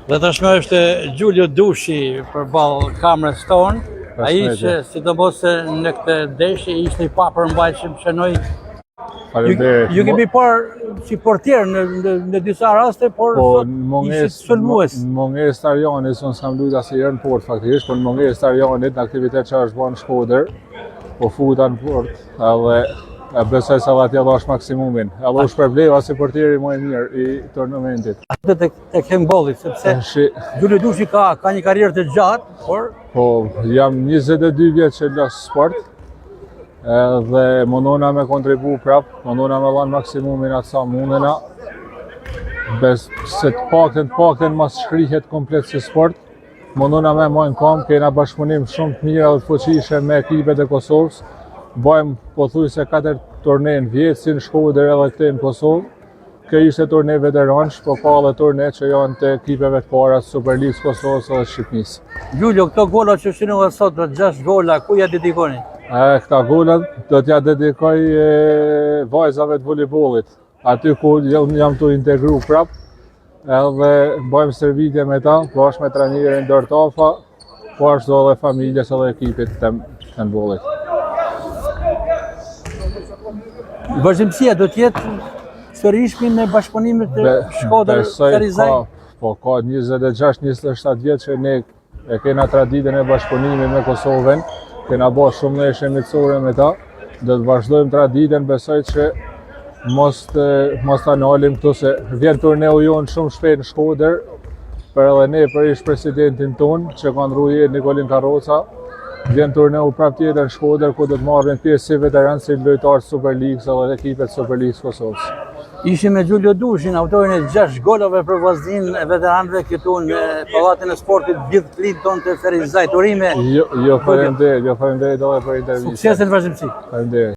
Dhe tashmë është Gjulio Dushi përballë kamerës tonë. Ai që sidomos në këtë ndeshje ishte i papërmbajtshëm, shënoi. Ju kemi parë si portier në disa raste, por ishte sulmues. Në mungesë të Arjanit, unë s'kam luajtur asnjëherë në port faktikisht, por në mungesë të Arjanit, në aktivitet që është bërë në Shkodër, po futa në port, edhe besoj se atje dhash maksimumin. Edhe u shpërbleva si portieri më i mirë i turnamentit. Atë tek handballi, sepse Gjulio Dushi ka një karrierë të gjatë, por po jam 22 vjet që lës sport. Dhe mundona me kontribu prap, mundona me dhanë maksimumin atë sa mundena. Se të pakten mas shkrihet komplet si sport, mundona me mojnë kam, kena bashkëpunim shumë të mira dhe të fuqishe me ekipet e Kosovës. Bajmë pothuajse 4 turne në vjetë, si në Shkodër edhe këtej në Kosovë. Kjo ishte turne veteransh, po ka edhe turne që janë të ekipeve të para të Superligës Kosovës edhe Shqipnisë. Gjulio, këto gola që shinova sot, 6 gola, ku ja dedikoni? Këta golat do t'ja dedikoj vajzave të voleybollit. Aty ku jam të integru prap, edhe bëjmë servitje me ta, bashkë me trajnerin Dortafa, po ashtu edhe familjes edhe ekipit të handballit. Vazhdimësia do t'jetë sërishmi me bashkëpunimet të Shkodër Ferizaj? Po, ka 26-27 vjetë që ne e kena traditën e bashkëpunimit me Kosovën, kena bërë shumë ndeshje miqësore me ta, do të vazhdojmë traditën, besoj që mos ta nalim këtu se vjen turneu jonë shumë shpejt në Shkodër, për edhe ne për ish presidentin tonë që ka ndruar Nikolin Karroca. Vjen turneu prap tjetër në Shkodër ku do të marrin pjesë si veteranë, si lojtarë të Superligës edhe ekipet të Superligës Kosovës. Ishim me Gjulio Dushin, autorin e 6 golave për vllaznin e veteranëve këtu në Pallatin e Sportit Bill Clinton të Ferizaj. Urime. Jo, faleminderit edhe për intervistën. Sukses në vazhdimsi. Faleminderit.